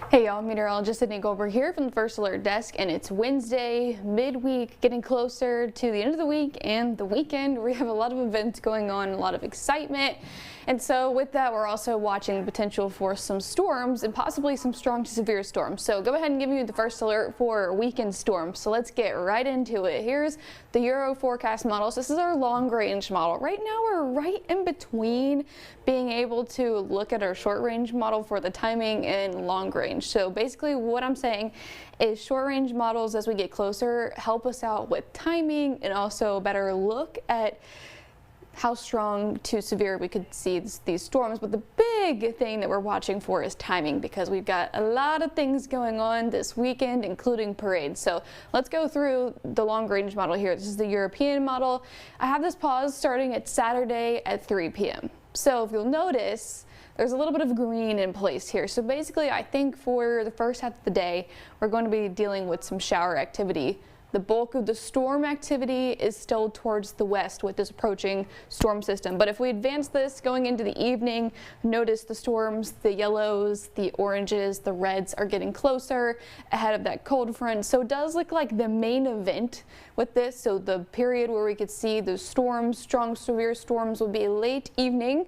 Hey y'all, meteorologist Sydney Goldberg here from the First Alert Desk, and it's Wednesday, midweek, getting closer to the end of the week and the weekend. We have a lot of events going on, a lot of excitement, and so with that we're also watching the potential for some storms and possibly some strong to severe storms. So go ahead and give you the first alert for weekend storms. So let's get right into it. Here's the Euro forecast models. This is our long range model. Right now we're right in between being able to look at our short range model for the timing and long range. So basically what I'm saying is short range models, as we get closer, help us out with timing and also a better look at how strong to severe we could see these storms. But the big thing that we're watching for is timing, because we've got a lot of things going on this weekend, including parades. So let's go through the long range model here. This is the European model. I have this pause starting at Saturday at 3 p.m. So if you'll notice, there's a little bit of green in place here. So basically, I think for the first half of the day, we're going to be dealing with some shower activity. The bulk of the storm activity is still towards the west with this approaching storm system. But if we advance this going into the evening, notice the storms, the yellows, the oranges, the reds are getting closer ahead of that cold front. So it does look like the main event with this. So the period where we could see the storms, strong severe storms, will be late evening,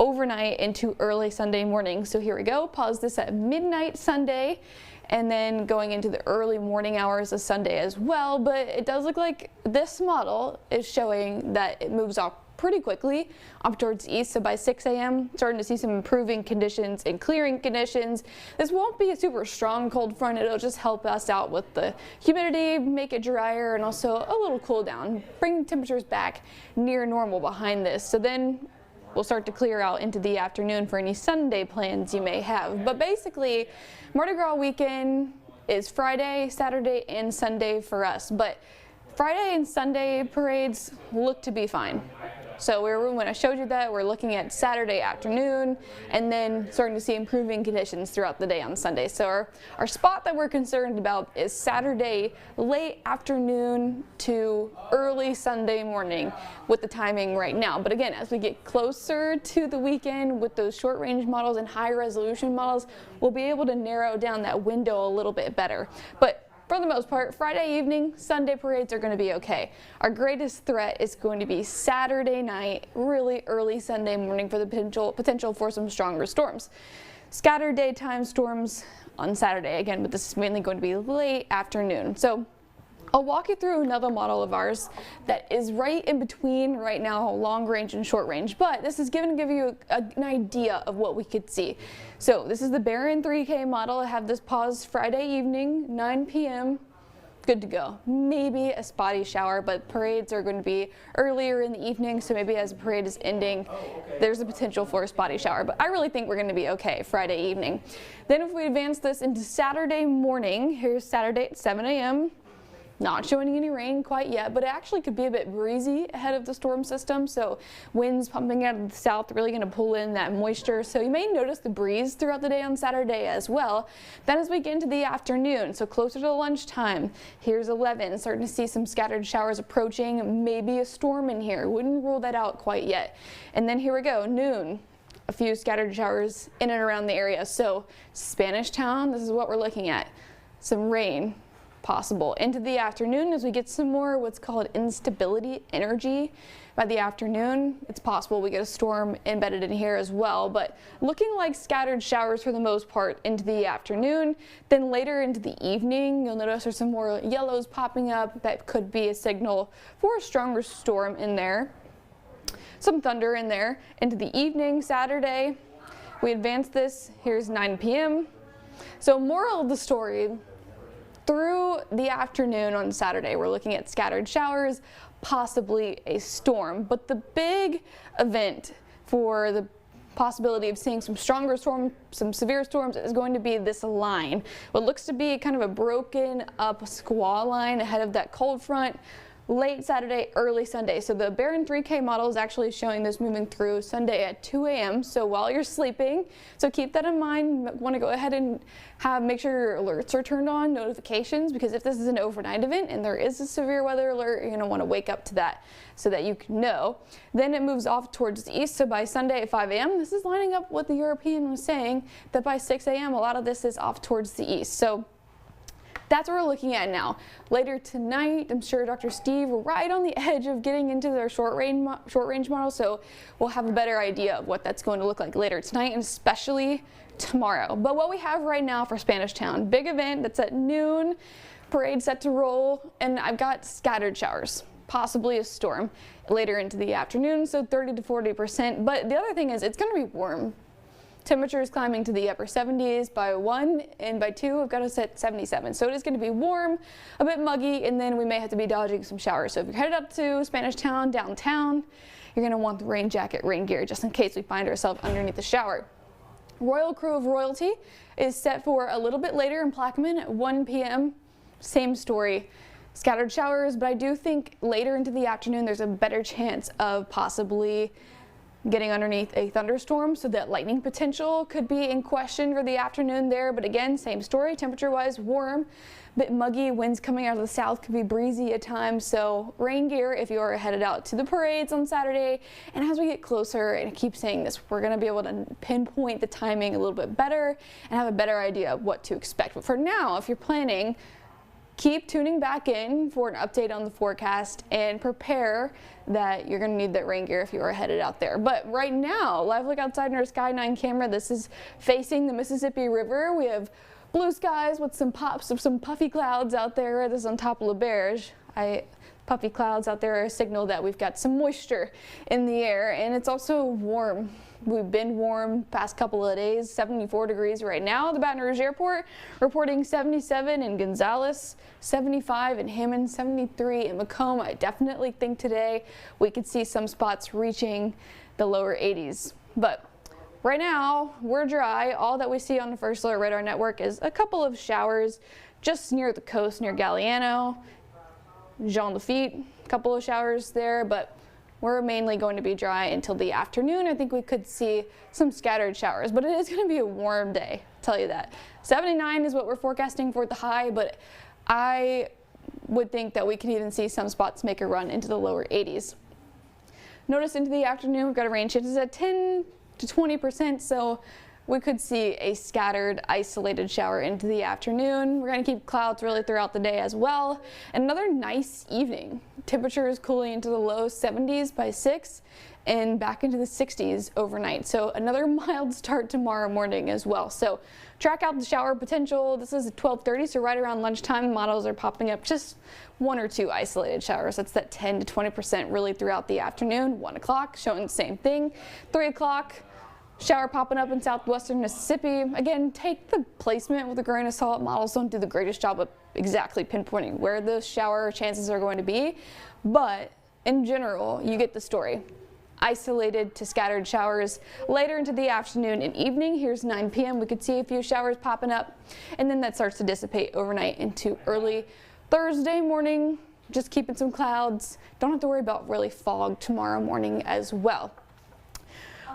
overnight into early Sunday morning. So here we go. Pause this at midnight Sunday, and then going into the early morning hours of Sunday as well. But it does look like this model is showing that it moves off pretty quickly up towards the east. So by 6 a.m. starting to see some improving conditions and clearing conditions. This won't be a super strong cold front. It'll just help us out with the humidity, make it drier, and also a little cool down, bring temperatures back near normal behind this. So then we'll start to clear out into the afternoon for any Sunday plans you may have. But basically, Mardi Gras weekend is Friday, Saturday, and Sunday for us. But Friday and Sunday parades look to be fine. So when I showed you that, we're looking at Saturday afternoon and then starting to see improving conditions throughout the day on Sunday. So our spot that we're concerned about is Saturday late afternoon to early Sunday morning with the timing right now. But again, as we get closer to the weekend with those short range models and high resolution models, we'll be able to narrow down that window a little bit better. But for the most part, Friday evening, Sunday parades are going to be okay. Our greatest threat is going to be Saturday night, really early Sunday morning for the potential for some stronger storms. Scattered daytime storms on Saturday again, but this is mainly going to be late afternoon. So I'll walk you through another model of ours that is right in between right now long range and short range, but this is going to give you an idea of what we could see. So this is the Baron 3K model. I have this paused Friday evening, 9 p.m. Good to go. Maybe a spotty shower, but parades are going to be earlier in the evening, so maybe as the parade is ending, there's a potential for a spotty shower. But I really think we're going to be okay Friday evening. Then if we advance this into Saturday morning, here's Saturday at 7 a.m. Not showing any rain quite yet, but it actually could be a bit breezy ahead of the storm system. So winds pumping out of the south really going to pull in that moisture. So you may notice the breeze throughout the day on Saturday as well. Then as we get into the afternoon, so closer to lunchtime, here's 11, starting to see some scattered showers approaching, maybe a storm in here. Wouldn't rule that out quite yet. And then here we go, noon. A few scattered showers in and around the area. So Spanish Town, this is what we're looking at. Some rain possible into the afternoon as we get some more what's called instability energy. By the afternoon, it's possible we get a storm embedded in here as well, but looking like scattered showers for the most part into the afternoon. Then later into the evening, you'll notice there's some more yellows popping up. That could be a signal for a stronger storm in there. Some thunder in there. Into the evening, Saturday, we advance this. Here's 9 p.m. So moral of the story, through the afternoon on Saturday, we're looking at scattered showers, possibly a storm. But the big event for the possibility of seeing some stronger storms, some severe storms, is going to be this line. What looks to be kind of a broken up squall line ahead of that cold front. late Saturday, early Sunday. So the Barron 3K model is actually showing this moving through Sunday at 2 a.m. So while you're sleeping, so keep that in mind. Want to go ahead and make sure your alerts are turned on, notifications, because if this is an overnight event and there is a severe weather alert, you're going to want to wake up to that so that you can know. Then it moves off towards the east. So by Sunday at 5 a.m., this is lining up what the European was saying, that by 6 a.m., a lot of this is off towards the east. So that's what we're looking at now. Later tonight, I'm sure Dr. Steve will right on the edge of getting into their short range model, so we'll have a better idea of what that's going to look like later tonight and especially tomorrow. But what we have right now for Spanish Town, big event that's at noon, parade set to roll, and I've got scattered showers, possibly a storm later into the afternoon, so 30 to 40%. But the other thing is it's going to be warm. Temperatures climbing to the upper 70s by 1, and by 2 we've got us at 77. So it is going to be warm, a bit muggy, and then we may have to be dodging some showers. So if you're headed up to Spanish Town downtown, you're going to want the rain jacket, rain gear, just in case we find ourselves underneath the shower. Royal Crew of Royalty is set for a little bit later in Plaquemine at 1 p.m. Same story. Scattered showers, but I do think later into the afternoon there's a better chance of possibly getting underneath a thunderstorm, so that lightning potential could be in question for the afternoon there. But again, same story, temperature wise warm, bit muggy, winds coming out of the south, could be breezy at times. So rain gear if you are headed out to the parades on Saturday. And as we get closer, and I keep saying this, we're going to be able to pinpoint the timing a little bit better and have a better idea of what to expect. But for now, if you're planning, keep tuning back in for an update on the forecast and prepare that you're going to need that rain gear if you are headed out there. But right now, live look outside in our Sky 9 camera. This is facing the Mississippi River. We have blue skies with some pops of some puffy clouds out there. This is on top of LaBerge. Puffy clouds out there are a signal that we've got some moisture in the air, and it's also warm. We've been warm past couple of days, 74 degrees right now. The Baton Rouge Airport reporting 77 in Gonzales, 75 in Hammond, 73 in Macomb. I definitely think today we could see some spots reaching the lower 80s. But right now we're dry. All that we see on the First Alert Radar Network is a couple of showers just near the coast, near Galliano, Jean Lafitte, a couple of showers there, but we're mainly going to be dry until the afternoon. I think we could see some scattered showers, but it is going to be a warm day, I'll tell you that. 79 is what we're forecasting for the high, but I would think that we could even see some spots make a run into the lower 80s. Notice into the afternoon, we've got a rain chances at 10 to 20%, so we could see a scattered, isolated shower into the afternoon. We're going to keep clouds really throughout the day as well. And another nice evening. Temperatures cooling into the low 70s by 6 and back into the 60s overnight. So another mild start tomorrow morning as well. So track out the shower potential. This is at 12:30, so right around lunchtime, models are popping up just 1 or 2 isolated showers. That's that 10 to 20% really throughout the afternoon. 1 o'clock showing the same thing. 3 o'clock. Shower popping up in southwestern Mississippi. Again, take the placement with a grain of salt. Models don't do the greatest job of exactly pinpointing where those shower chances are going to be, but in general, you get the story. Isolated to scattered showers later into the afternoon and evening. Here's 9 p.m. We could see a few showers popping up, and then that starts to dissipate overnight into early Thursday morning. Just keeping some clouds. Don't have to worry about really fog tomorrow morning as well.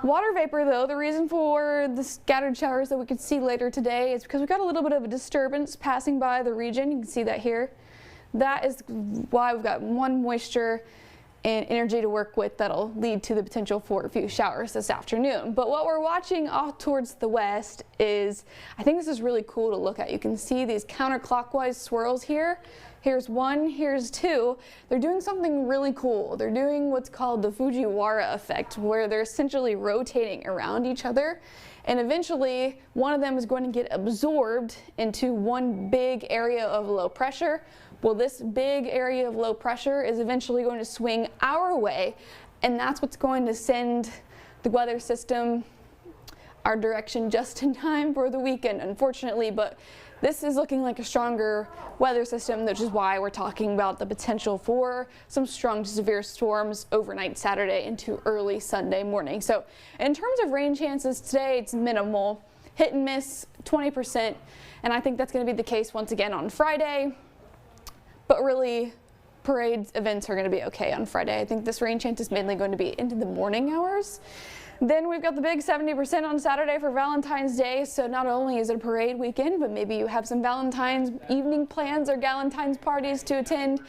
Water vapor, though, the reason for the scattered showers that we could see later today is because we've got a little bit of a disturbance passing by the region. You can see that here. That is why we've got one moisture and energy to work with that'll lead to the potential for a few showers this afternoon. But what we're watching off towards the west is, I think this is really cool to look at. You can see these counterclockwise swirls here. Here's 1, here's 2. They're doing something really cool. They're doing what's called the Fujiwara effect, where they're essentially rotating around each other. And eventually, one of them is going to get absorbed into one big area of low pressure. Well, this big area of low pressure is eventually going to swing our way, and that's what's going to send the weather system our direction just in time for the weekend, unfortunately. But this is looking like a stronger weather system, which is why we're talking about the potential for some strong to severe storms overnight Saturday into early Sunday morning. So in terms of rain chances today, it's minimal, hit and miss 20%, and I think that's going to be the case once again on Friday. But really, parades events are going to be okay on Friday. I think this rain chance is mainly going to be into the morning hours. Then we've got the big 70% on Saturday for Valentine's Day. So not only is it a parade weekend, but maybe you have some Valentine's evening plans or Galentine's parties to attend.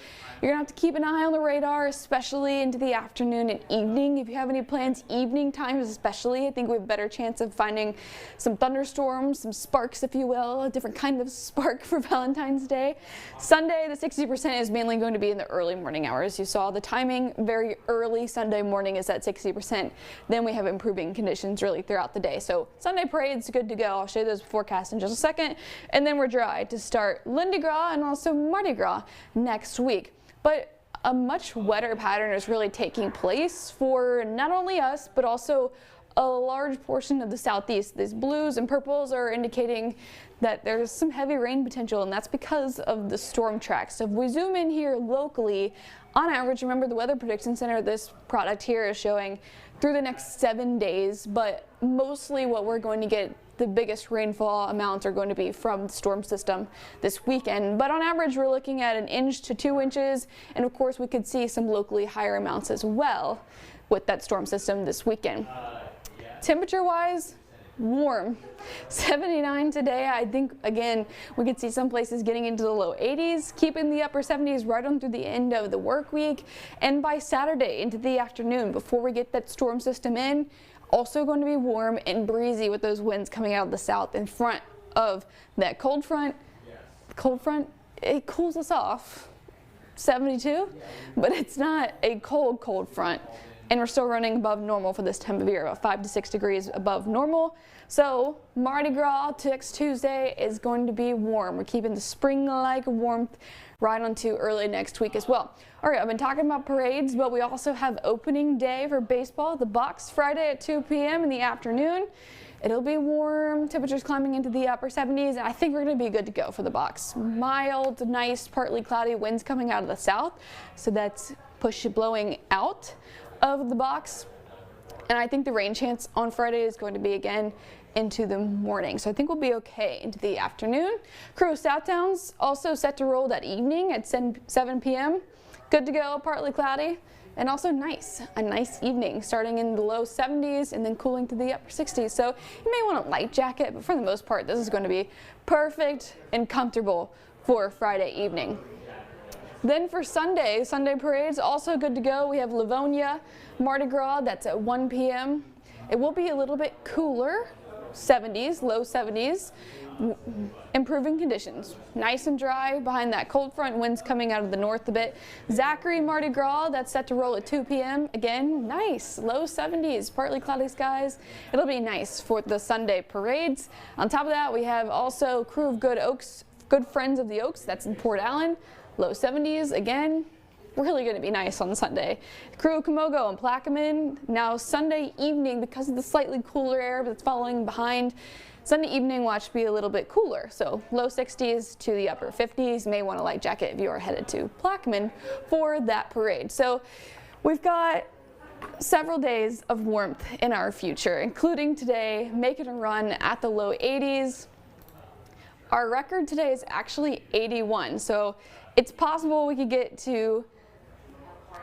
You're gonna have to keep an eye on the radar, especially into the afternoon and evening. If you have any plans evening times especially, I think we have a better chance of finding some thunderstorms, some sparks, if you will, a different kind of spark for Valentine's Day. Sunday, the 60% is mainly going to be in the early morning hours. You saw the timing, very early Sunday morning is at 60%. Then we have improving conditions really throughout the day. So Sunday parade's good to go. I'll show you those forecasts in just a second. And then we're dry to start Lundi Gras and also Mardi Gras next week. But a much wetter pattern is really taking place for not only us, but also a large portion of the southeast. These blues and purples are indicating that there's some heavy rain potential, and that's because of the storm track. So if we zoom in here locally, on average, remember the Weather Prediction Center, this product here is showing through the next 7 days, but mostly what we're going to get the biggest rainfall amounts are going to be from the storm system this weekend. But on average, we're looking at 1 inch to 2 inches. And of course, we could see some locally higher amounts as well with that storm system this weekend. Temperature wise, warm. 79 today. I think, again, we could see some places getting into the low 80s, keeping the upper 70s right on through the end of the work week. And by Saturday into the afternoon, before we get that storm system in, also going to be warm and breezy with those winds coming out of the south in front of that cold front. Cold front, it cools us off, 72, but it's not a cold front. And we're still running above normal for this time of year, about 5 to 6 degrees above normal. So Mardi Gras next Tuesday is going to be warm. We're keeping the spring-like warmth right onto early next week as well. All right, I've been talking about parades, but we also have opening day for baseball, the Bucks, Friday at 2 p.m. in the afternoon. It'll be warm, temperatures climbing into the upper 70s, and I think we're going to be good to go for the Bucks. Mild, nice, partly cloudy winds coming out of the south, so that's blowing out of the box. And I think the rain chance on Friday is going to be again into the morning. So I think we'll be okay into the afternoon. Crew Southdowns also set to roll that evening at 7 p.m. Good to go, partly cloudy, and also a nice evening starting in the low 70s and then cooling to the upper 60s. So you may want a light jacket, but for the most part, this is going to be perfect and comfortable for Friday evening. Then for Sunday parades, also good to go. We have Livonia, Mardi Gras, that's at 1 p.m. It will be a little bit cooler, 70s, low 70s, improving conditions. Nice and dry behind that cold front, winds coming out of the north a bit. Zachary, Mardi Gras, that's set to roll at 2 p.m. Again, nice, low 70s, partly cloudy skies. It'll be nice for the Sunday parades. On top of that, we have also Crew of Good Oaks, Good Friends of the Oaks, that's in Port Allen. Low 70s, again, really going to be nice on Sunday. Crew of Camogo and Plaquemine, now Sunday evening, because of the slightly cooler air that's following behind, Sunday evening watch be a little bit cooler. So low 60s to the upper 50s. May want a light jacket if you are headed to Plaquemine for that parade. So we've got several days of warmth in our future, including today, making a run at the low 80s. Our record today is actually 81, so it's possible we could get to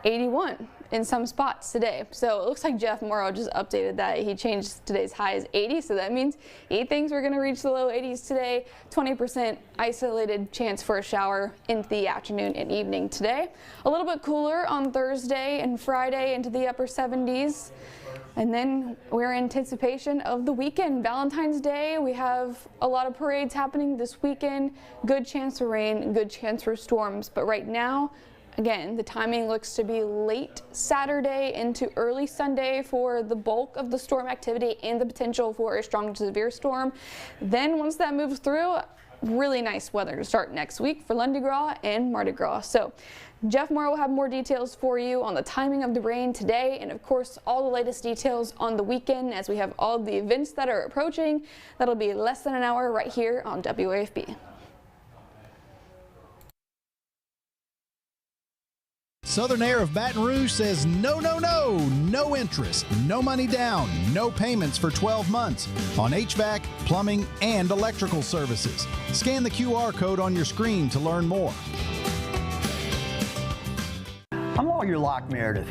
81 in some spots today. So it looks like Jeff Morrow just updated that. He changed today's high as 80, so that means he thinks we're going to reach the low 80s today. 20% isolated chance for a shower into the afternoon and evening today. A little bit cooler on Thursday and Friday into the upper 70s. And then we're in anticipation of the weekend. Valentine's Day, we have a lot of parades happening this weekend. Good chance for rain, good chance for storms. But right now, again, the timing looks to be late Saturday into early Sunday for the bulk of the storm activity and the potential for a strong to severe storm. Then once that moves through, really nice weather to start next week for Lundi Gras and Mardi Gras. So Jeff Morrow will have more details for you on the timing of the rain today, and of course all the latest details on the weekend as we have all the events that are approaching. That'll be less than an hour right here on WAFB. Southern Air of Baton Rouge says no, no, no, no interest, no money down, no payments for 12 months on HVAC, plumbing, and electrical services. Scan the QR code on your screen to learn more. I'm lawyer Locke Meredith.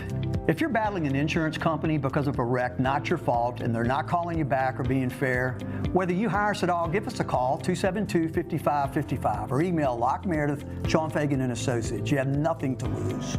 If you're battling an insurance company because of a wreck not your fault and they're not calling you back or being fair, whether you hire us at all, give us a call, 272-5555, or email Locke Meredith, Sean Fagan and Associates. You have nothing to lose.